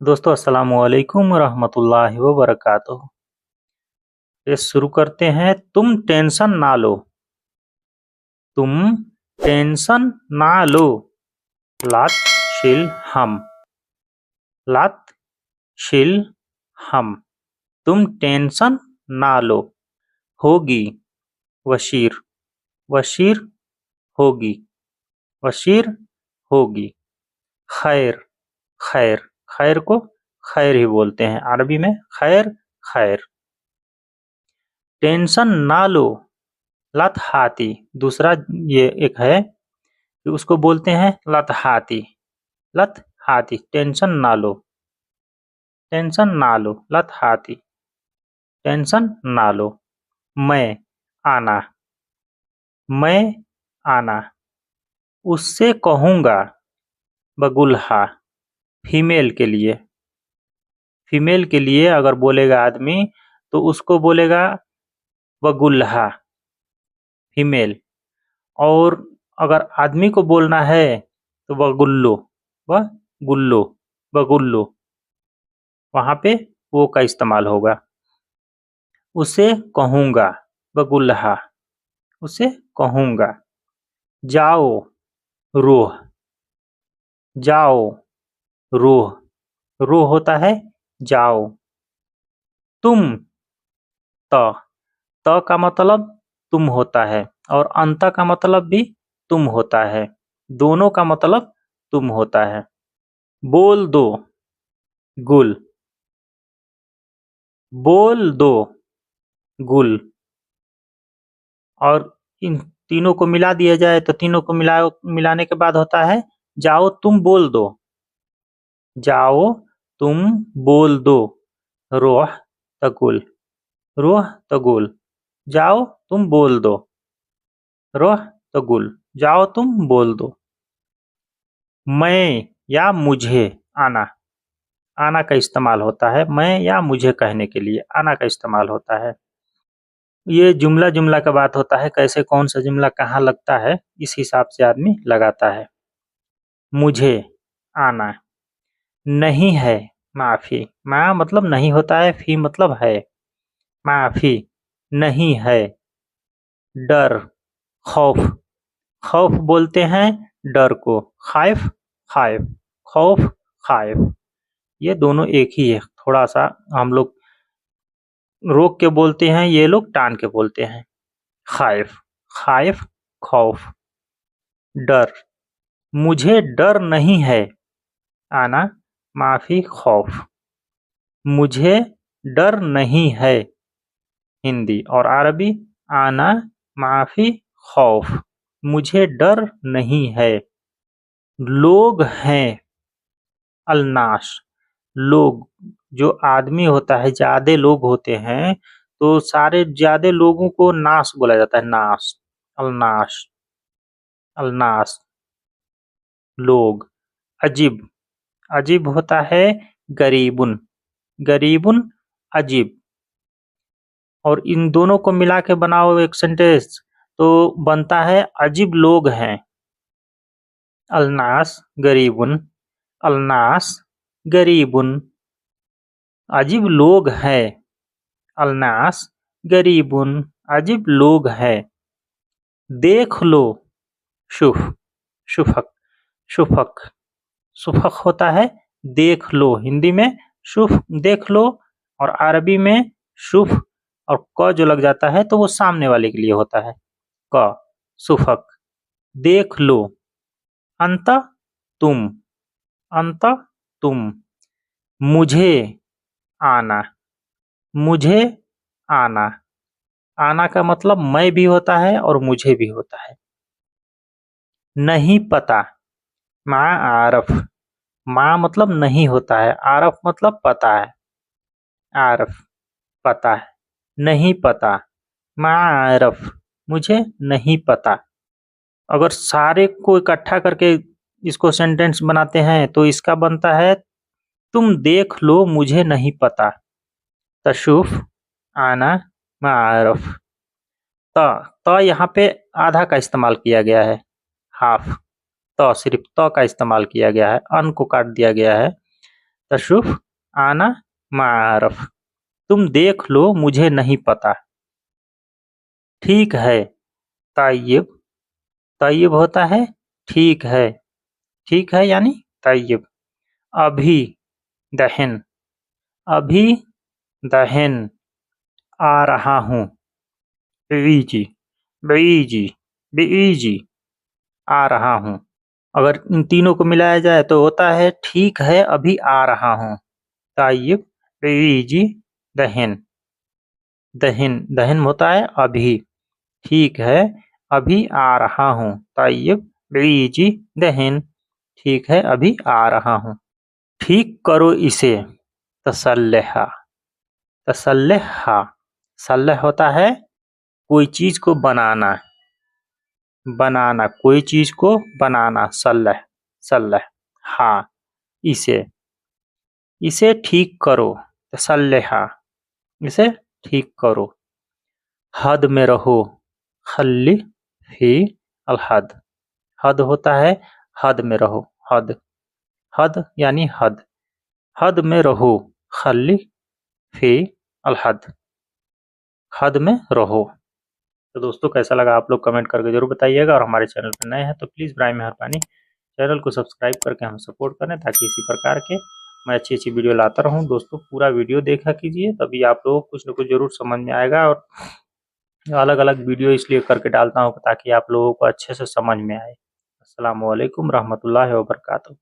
दोस्तों अस्सलाम वालेकुम रहमतुल्लाहि व बरकातुहू। ये शुरू करते हैं। तुम टेंशन ना लो। तुम टेंशन ना लो। लात शिल हम। लात शिल हम। तुम टेंशन ना लो। होगी वशीर। वशीर होगी। वशीर होगी। खैर। खैर। खैर को खैर ही बोलते हैं अरबी में। खैर खैर। टेंशन ना लो। लत हाथी। दूसरा ये एक है कि उसको बोलते हैं लत हाथी। लत हाथी। टेंशन ना लो। टेंशन ना लो। लत हाथी। टेंशन ना लो। मैं आना। मैं आना। उससे कहूँगा। बगुल्हा। फीमेल के लिए। फीमेल के लिए अगर बोलेगा आदमी तो उसको बोलेगा बगुल्हा। फीमेल। और अगर आदमी को बोलना है तो बगुल्लो। वह गुल्लो। बगुल्लो। वहाँ पे वो का इस्तेमाल होगा। उसे कहूँगा। बगुल्हा। उसे कहूँगा। जाओ। रोह। जाओ। रोह। रोह होता है जाओ। तुम। त। त का मतलब तुम होता है और अंत का मतलब भी तुम होता है। दोनों का मतलब तुम होता है। बोल दो। गुल। बोल दो। गुल। और इन तीनों को मिला दिया जाए तो तीनों को मिलाने के बाद होता है जाओ तुम बोल दो। जाओ तुम बोल दो। रोह तकुल। रोह तकुल। जाओ तुम बोल दो। रोह तकुल। जाओ तुम बोल दो। मैं या मुझे आना। आना का इस्तेमाल होता है। मैं या मुझे कहने के लिए आना का इस्तेमाल होता है। ये जुमला जुमला का बात होता है, कैसे कौन सा जुमला कहाँ लगता है इस हिसाब से आदमी लगाता है। मुझे आना। नहीं है। माफी। मा मतलब नहीं होता है, फी मतलब है। माफी। नहीं है। डर। खौफ। खौफ बोलते हैं डर को। खैफ। खैफ। खौफ। खैफ। ये दोनों एक ही है। थोड़ा सा हम लोग रोक के बोलते हैं, ये लोग टान के बोलते हैं। खैफ। खैफ। खौफ। डर। मुझे डर नहीं है। आना। माफी। खौफ। मुझे डर नहीं है। हिंदी और अरबी। आना। माफी। खौफ। मुझे डर नहीं है। लोग हैं। अलनाश। लोग जो आदमी होता है, ज्यादा लोग होते हैं तो सारे ज्यादा लोगों को नाश बोला जाता है। नाश। अलनाश। अलनाश। लोग। अजीब। अजीब होता है गरीबुन। गरीबुन। अजीब। और इन दोनों को मिला के बनाओ एक सेंटेंस तो बनता है अजीब लोग हैं। अलनास गरीबुन। अलनास गरीबुन। अजीब लोग हैं। अलनास गरीबुन। अजीब लोग हैं। देख लो। शुफ। शुफक। शुफक। शुफक होता है देख लो हिंदी में। शुफ देख लो। और अरबी में शुफ और क जो लग जाता है तो वो सामने वाले के लिए होता है। क। शुफक। देख लो। अंत। तुम। अंत। तुम। मुझे आना। मुझे आना। आना का मतलब मैं भी होता है और मुझे भी होता है। नहीं पता। माँ आरफ। माँ मतलब नहीं होता है, आरफ मतलब पता है। आरफ पता है। नहीं पता। माँ आरफ। मुझे नहीं पता। अगर सारे को इकट्ठा करके इसको सेंटेंस बनाते हैं तो इसका बनता है तुम देख लो मुझे नहीं पता। तशुफ। आना। मारफ। त। त यहाँ पे आधा का इस्तेमाल किया गया है। हाफ। त सिर्फ त का इस्तेमाल किया गया है, अन को काट दिया गया है। तशुफ आना मारफ। तुम देख लो मुझे नहीं पता। ठीक है तय्यब। तय्यब होता है ठीक है। ठीक है यानी तय्यब। अभी दहन। अभी दहन। आ रहा हूँ। बीजी बीजी बीजी। आ रहा हूँ। अगर इन तीनों को मिलाया जाए तो होता है ठीक है अभी आ रहा हूँ। ताइब बीजी दहन। दहन दहन होता है अभी। ठीक है अभी आ रहा हूँ। ताइब बीजी दहन। ठीक है अभी आ रहा हूँ। ठीक करो इसे। तसल्लहा। तसल्लहा। सल्लह होता है कोई चीज को बनाना। बनाना कोई चीज को बनाना। सल्लह सल्लह। हाँ इसे। इसे ठीक करो। तसल्लहा। इसे ठीक करो। हद में रहो। खल्ली फी अल हद। हद होता है हद में रहो। हद। हद यानी हद। हद में रहो। खल्ली फी अल हद। हद में रहो। तो दोस्तों कैसा लगा आप लोग कमेंट करके जरूर बताइएगा, और हमारे चैनल पर नए हैं तो प्लीज़ बराए मेहरबानी चैनल को सब्सक्राइब करके हम सपोर्ट करें, ताकि इसी प्रकार के मैं अच्छी अच्छी वीडियो लाता रहूं। दोस्तों पूरा वीडियो देखा कीजिए, तभी आप लोगों को कुछ न कुछ जरूर समझ में आएगा। और अलग अलग वीडियो इसलिए करके डालता हूँ ताकि आप लोगों को अच्छे से समझ में आए। अस्सलाम वालेकुम रहमतुल्लाहि व बरकातुहू।